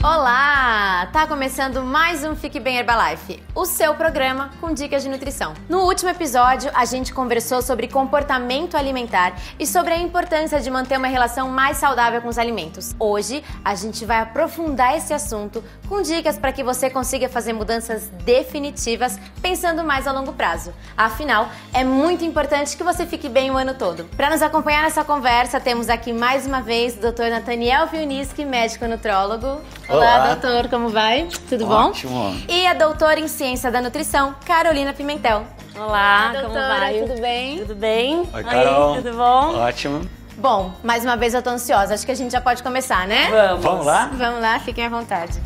Olá! Tá começando mais um Fique Bem Herbalife, o seu programa com dicas de nutrição. No último episódio, a gente conversou sobre comportamento alimentar e sobre a importância de manter uma relação mais saudável com os alimentos. Hoje, a gente vai aprofundar esse assunto com dicas para que você consiga fazer mudanças definitivas pensando mais a longo prazo. Afinal, é muito importante que você fique bem o ano todo. Para nos acompanhar nessa conversa, temos aqui mais uma vez o Dr. Nathaniel Vilniski, médico nutrólogo. Olá, doutor, como vai? Tudo bom? Ótimo. E a doutora em Ciência da Nutrição, Carolina Pimentel. Olá, doutora, como vai? Tudo bem? Tudo bem? Oi, Carol. Aí, tudo bom? Ótimo. Bom, mais uma vez eu tô ansiosa, acho que a gente já pode começar, né? Vamos lá? Vamos lá, fiquem à vontade.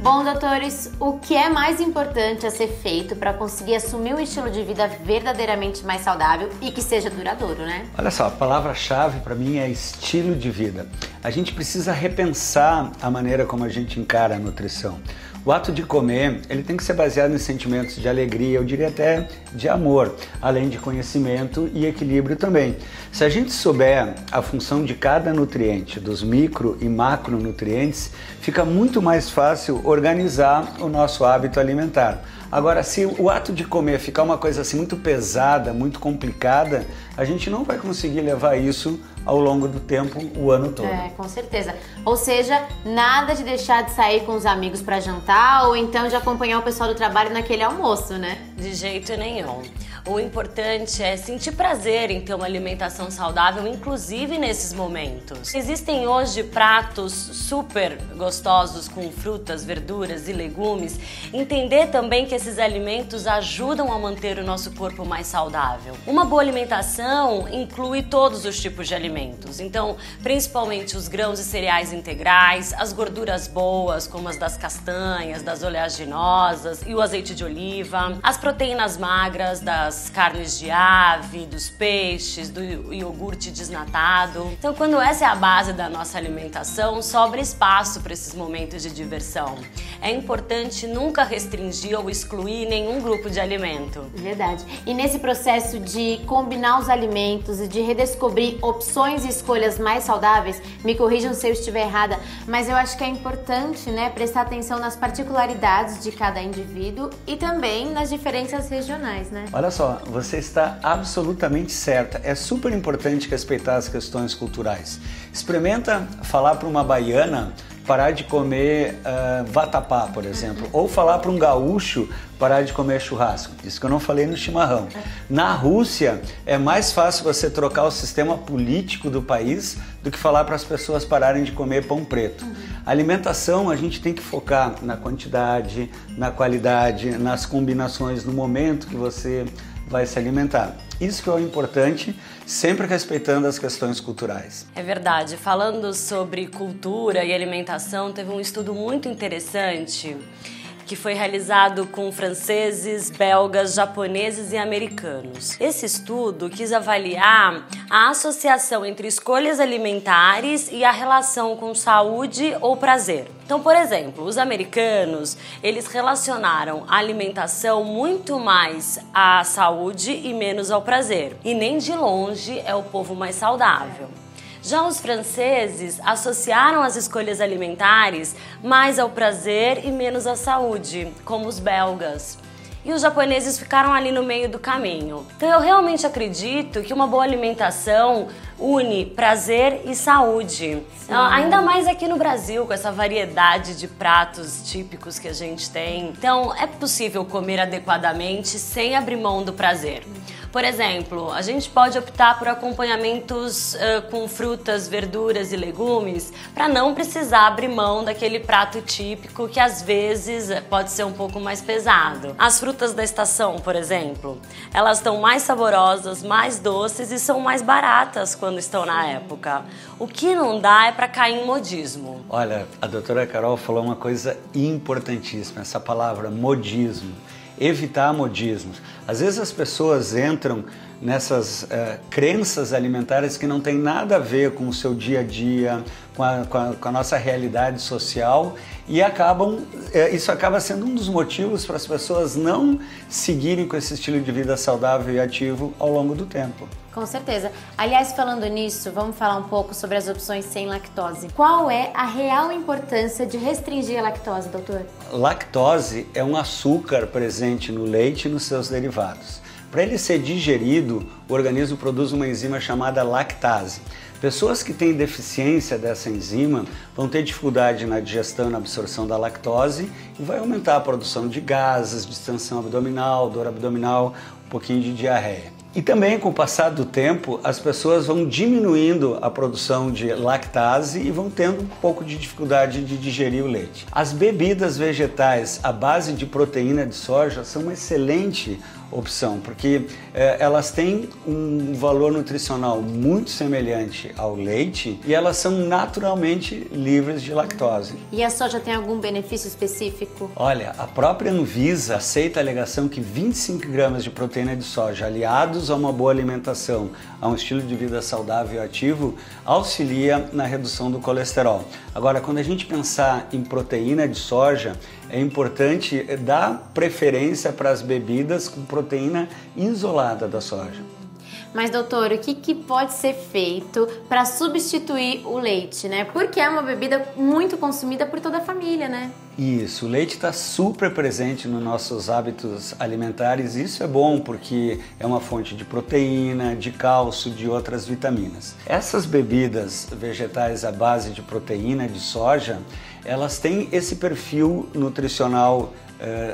Bom, doutores, o que é mais importante a ser feito para conseguir assumir um estilo de vida verdadeiramente mais saudável e que seja duradouro, né? Olha só, a palavra-chave para mim é estilo de vida. A gente precisa repensar a maneira como a gente encara a nutrição. O ato de comer, ele tem que ser baseado em sentimentos de alegria, eu diria até de amor, além de conhecimento e equilíbrio também. Se a gente souber a função de cada nutriente, dos micro e macronutrientes, fica muito mais fácil organizar o nosso hábito alimentar. Agora, se o ato de comer ficar uma coisa assim muito pesada, muito complicada, a gente não vai conseguir levar isso ao longo do tempo, o ano todo. É, com certeza. Ou seja, nada de deixar de sair com os amigos para jantar ou então de acompanhar o pessoal do trabalho naquele almoço, né? De jeito nenhum. O importante é sentir prazer em ter uma alimentação saudável, inclusive nesses momentos. Existem hoje pratos super gostosos com frutas, verduras e legumes. Entender também que esses alimentos ajudam a manter o nosso corpo mais saudável. Uma boa alimentação inclui todos os tipos de alimentos. Então, principalmente os grãos e cereais integrais, as gorduras boas, como as das castanhas, das oleaginosas e o azeite de oliva, as proteínas magras, das carnes de ave, dos peixes, do iogurte desnatado. Então, quando essa é a base da nossa alimentação, sobra espaço para esses momentos de diversão. É importante nunca restringir ou excluir nenhum grupo de alimento. Verdade. E nesse processo de combinar os alimentos e de redescobrir opções e escolhas mais saudáveis, me corrijam se eu estiver errada, mas eu acho que é importante, né, prestar atenção nas particularidades de cada indivíduo e também nas diferenças regionais, né? Olha só, você está absolutamente certa. É super importante respeitar as questões culturais. Experimenta falar para uma baiana parar de comer vatapá, por exemplo, ou falar para um gaúcho parar de comer churrasco. Isso que eu não falei no chimarrão. Na Rússia, é mais fácil você trocar o sistema político do país do que falar para as pessoas pararem de comer pão preto. A alimentação, a gente tem que focar na quantidade, na qualidade, nas combinações, no momento que você vai se alimentar. Isso que é o importante, sempre respeitando as questões culturais. É verdade. Falando sobre cultura e alimentação, teve um estudo muito interessante que foi realizado com franceses, belgas, japoneses e americanos. Esse estudo quis avaliar a associação entre escolhas alimentares e a relação com saúde ou prazer. Então, por exemplo, os americanos, eles relacionaram a alimentação muito mais à saúde e menos ao prazer. E nem de longe é o povo mais saudável. Já os franceses associaram as escolhas alimentares mais ao prazer e menos à saúde, como os belgas. E os japoneses ficaram ali no meio do caminho. Então eu realmente acredito que uma boa alimentação une prazer e saúde. Ainda mais aqui no Brasil, com essa variedade de pratos típicos que a gente tem. Então é possível comer adequadamente sem abrir mão do prazer. Por exemplo, a gente pode optar por acompanhamentos com frutas, verduras e legumes para não precisar abrir mão daquele prato típico que às vezes pode ser um pouco mais pesado. As frutas da estação, por exemplo, elas estão mais saborosas, mais doces e são mais baratas quando estão na época. O que não dá é para cair em modismo. Olha, a doutora Carol falou uma coisa importantíssima, essa palavra modismo. Evitar modismos. Às vezes as pessoas entram nessas crenças alimentares que não tem nada a ver com o seu dia a dia, com a nossa realidade social, e isso acaba sendo um dos motivos para as pessoas não seguirem com esse estilo de vida saudável e ativo ao longo do tempo. Com certeza. Aliás, falando nisso, vamos falar um pouco sobre as opções sem lactose. Qual é a real importância de restringir a lactose, doutor? Lactose é um açúcar presente no leite e nos seus derivados. Para ele ser digerido, o organismo produz uma enzima chamada lactase. Pessoas que têm deficiência dessa enzima vão ter dificuldade na digestão e na absorção da lactose e vai aumentar a produção de gases, distensão abdominal, dor abdominal, um pouquinho de diarreia. E também, com o passar do tempo, as pessoas vão diminuindo a produção de lactase e vão tendo um pouco de dificuldade de digerir o leite. As bebidas vegetais à base de proteína de soja são uma excelente opção, porque elas têm um valor nutricional muito semelhante ao leite e elas são naturalmente livres de lactose. E a soja tem algum benefício específico? Olha, a própria Anvisa aceita a alegação que 25 gramas de proteína de soja aliados a uma boa alimentação, a um estilo de vida saudável e ativo, auxilia na redução do colesterol. Agora, quando a gente pensar em proteína de soja, é importante dar preferência para as bebidas com proteína isolada da soja. Mas, doutor, o que pode ser feito para substituir o leite, né? Porque é uma bebida muito consumida por toda a família, né? Isso, o leite está super presente nos nossos hábitos alimentares. Isso é bom porque é uma fonte de proteína, de cálcio, de outras vitaminas. Essas bebidas vegetais à base de proteína de soja, elas têm esse perfil nutricional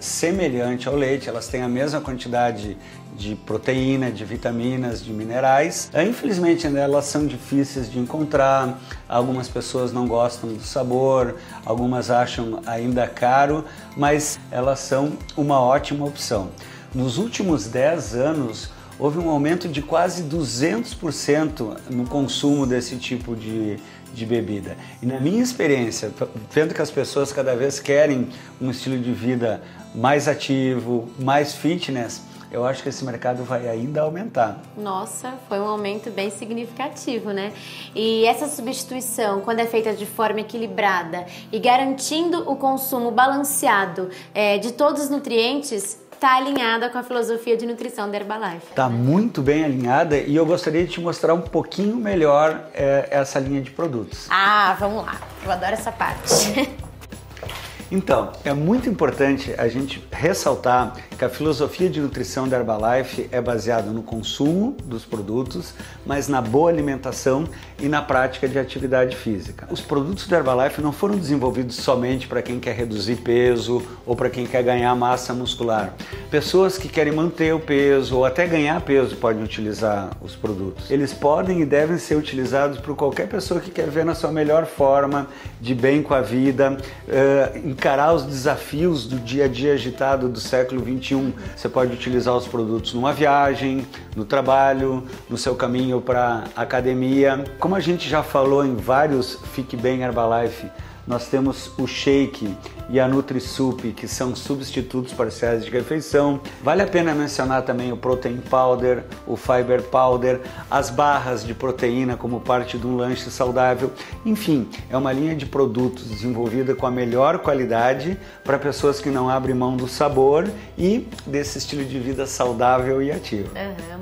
semelhante ao leite, elas têm a mesma quantidade de proteína, de vitaminas, de minerais. Infelizmente, elas são difíceis de encontrar, algumas pessoas não gostam do sabor, algumas acham ainda caro, mas elas são uma ótima opção. Nos últimos 10 anos, houve um aumento de quase 200% no consumo desse tipo de bebida. E na minha experiência, vendo que as pessoas cada vez querem um estilo de vida mais ativo, mais fitness, eu acho que esse mercado vai ainda aumentar. Nossa, foi um aumento bem significativo, né? E essa substituição, quando é feita de forma equilibrada e garantindo o consumo balanceado de todos os nutrientes, está alinhada com a filosofia de nutrição da Herbalife. Está muito bem alinhada e eu gostaria de te mostrar um pouquinho melhor essa linha de produtos. Ah, vamos lá. Eu adoro essa parte. Então, é muito importante a gente ressaltar que a filosofia de nutrição da Herbalife é baseada no consumo dos produtos, mas na boa alimentação e na prática de atividade física. Os produtos da Herbalife não foram desenvolvidos somente para quem quer reduzir peso ou para quem quer ganhar massa muscular. Pessoas que querem manter o peso ou até ganhar peso podem utilizar os produtos. Eles podem e devem ser utilizados por qualquer pessoa que quer ver na sua melhor forma, de bem com a vida, encarar os desafios do dia a dia agitado do século XXI. Você pode utilizar os produtos numa viagem, no trabalho, no seu caminho para a academia. Como a gente já falou em vários Fique Bem Herbalife, nós temos o Shake e a NutriSup, que são substitutos parciais de refeição. Vale a pena mencionar também o Protein Powder, o Fiber Powder, as barras de proteína como parte de um lanche saudável. Enfim, é uma linha de produtos desenvolvida com a melhor qualidade para pessoas que não abrem mão do sabor e desse estilo de vida saudável e ativo.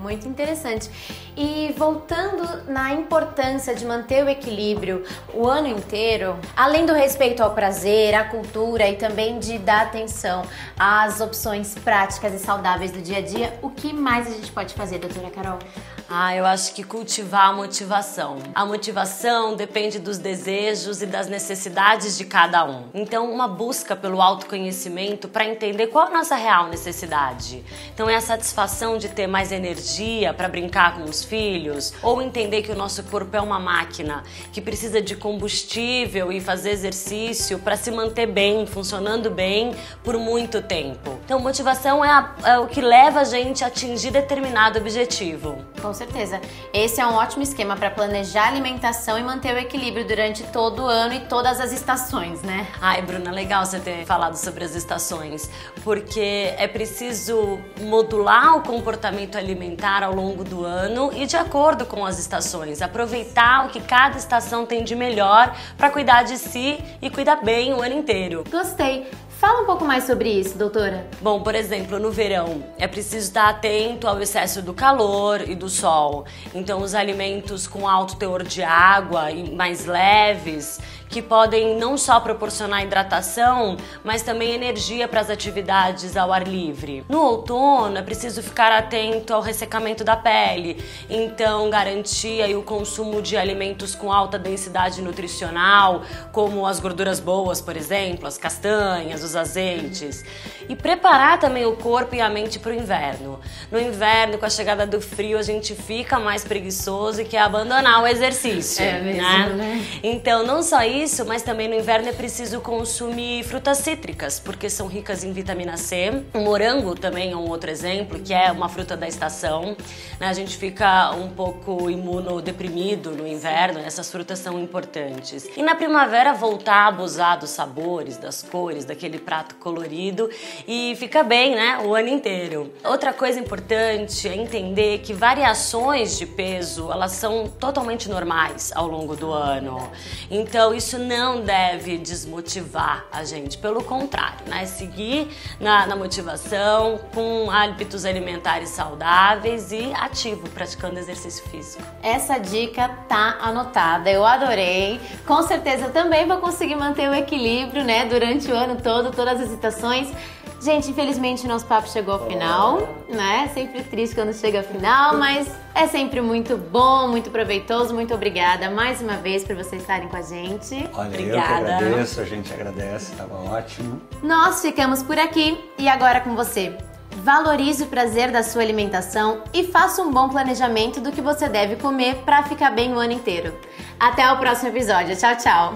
Muito interessante. E voltando na importância de manter o equilíbrio o ano inteiro, além do respeito ao prazer, à cultura e também de dar atenção às opções práticas e saudáveis do dia a dia, o que mais a gente pode fazer, doutora Carol? Eu acho que cultivar a motivação. A motivação depende dos desejos e das necessidades de cada um. Então, uma busca pelo autoconhecimento para entender qual é a nossa real necessidade. Então, é a satisfação de ter mais energia para brincar com os filhos, ou entender que o nosso corpo é uma máquina que precisa de combustível e fazer exercício para se manter bem, funcionando bem por muito tempo. Então, motivação é o que leva a gente a atingir determinado objetivo. Com certeza. Esse é um ótimo esquema para planejar a alimentação e manter o equilíbrio durante todo o ano e todas as estações, né? Ai, Bruna, legal você ter falado sobre as estações, porque é preciso modular o comportamento alimentar ao longo do ano e de acordo com as estações. Aproveitar o que cada estação tem de melhor para cuidar de si e cuidar bem o ano inteiro. Gostei. Fala um pouco mais sobre isso, doutora. Bom, por exemplo, no verão é preciso estar atento ao excesso do calor e do sol. Então, os alimentos com alto teor de água e mais leves, que podem não só proporcionar hidratação, mas também energia para as atividades ao ar livre. No outono é preciso ficar atento ao ressecamento da pele, então garantir aí o consumo de alimentos com alta densidade nutricional, como as gorduras boas, por exemplo, as castanhas, os azeites. E preparar também o corpo e a mente para o inverno. No inverno, com a chegada do frio, a gente fica mais preguiçoso e quer abandonar o exercício. É mesmo, né? Então, não só isso, mas também no inverno é preciso consumir frutas cítricas, porque são ricas em vitamina C. O morango também é um outro exemplo, que é uma fruta da estação. A gente fica um pouco imunodeprimido no inverno, essas frutas são importantes. E na primavera, voltar a abusar dos sabores, das cores, daquele prato colorido e fica bem, né, o ano inteiro. Outra coisa importante é entender que variações de peso, elas são totalmente normais ao longo do ano. Então, isso não deve desmotivar a gente, pelo contrário, né? Seguir na motivação, com hábitos alimentares saudáveis e ativo, praticando exercício físico. Essa dica tá anotada, eu adorei. Com certeza também vou conseguir manter o equilíbrio, né, durante o ano todo, todas as estações. Gente, infelizmente nosso papo chegou ao final, né? Sempre triste quando chega ao final, mas é sempre muito bom, muito proveitoso. Muito obrigada mais uma vez por vocês estarem com a gente. Olha, Obrigada. Eu que agradeço, a gente agradece, estava ótimo. Nós ficamos por aqui e agora com você. Valorize o prazer da sua alimentação e faça um bom planejamento do que você deve comer para ficar bem o ano inteiro. Até o próximo episódio. Tchau, tchau!